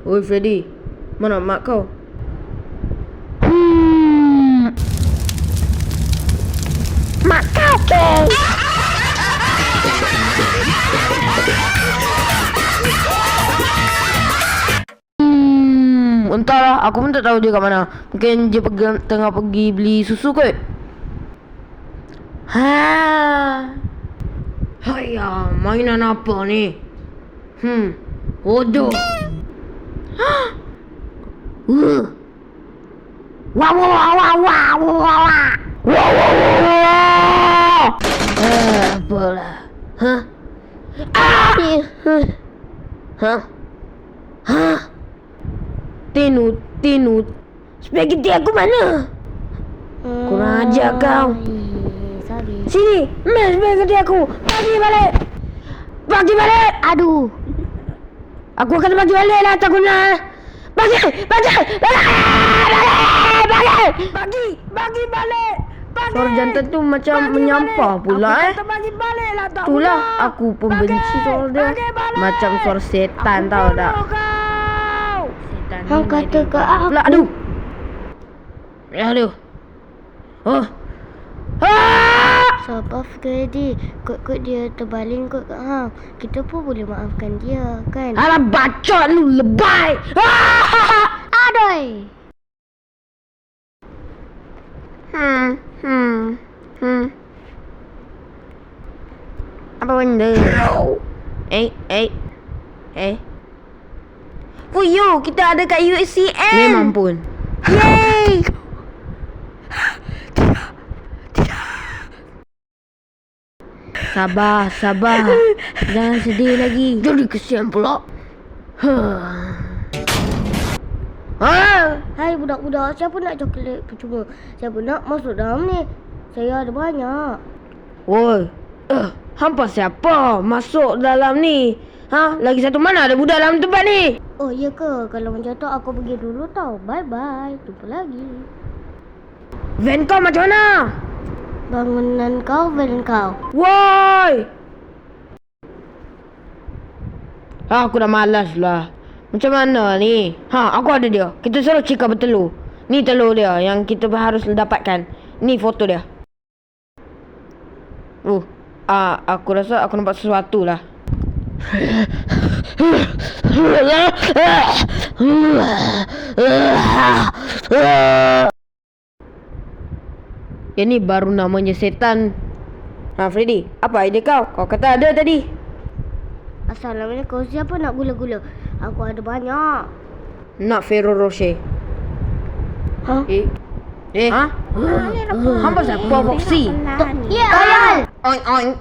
Oi Freddy, mana mak kau? Mak kau ke? Entahlah, aku pun tak tahu dia kat mana. Mungkin dia tengah pergi beli susu kot. Haiya, mainan apa ni? Bodoh. Wah wah wah wah wah wah wah. Apalah. Tinut. Spaghetti aku mana? Kurang ajar kau. Sorry. Sini, spaghetti aku. Bagi balik. Aduh. Aku akan bagi balik lah, tak guna. Bagi balik. Suara jantan tu macam menyampah pula Bagi balik lah, tak Itulah aku pembenci suara dia. Macam suara setan tau tak. Setan Kau ni kata main ke dia. aku? Pula, aduh. Oh. Sabar Freddy. Kot dia terbaling kot kat hang. Kita pun boleh maafkan dia kan? Alah bacot lu lebay. Aduh. Apa benda? Fuyo, kita ada kat USCM. Memang pun. Yeay. Sabar. Jangan sedih lagi. Jadi kesian pula. Hai budak-budak, siapa nak coklat percuma? Siapa nak masuk dalam ni? Saya ada banyak. Woi. Hampa siapa masuk dalam ni? Lagi satu, mana ada budak dalam tempat ni? Oh iya ke? Kalau macam tu aku pergi dulu tau. Bye-bye. Jumpa lagi. Van kau macam mana? Bangunan kau, van kau. Woi. Aku dah malas lah. Macam mana ni? Aku ada dia. Kita suruh Cika bertelur. Ni telur dia yang kita harus dapatkan. Ni foto dia. Aku rasa aku nampak sesuatu lah. Yang ni baru namanya setan. Freddy, apa idea kau? Kau kata ada tadi. Assalamualaikum. Siapa nak gula-gula? Aku ada banyak. Nak Ferrero Rocher. Hampa siapa Foxy? Ya. Oink.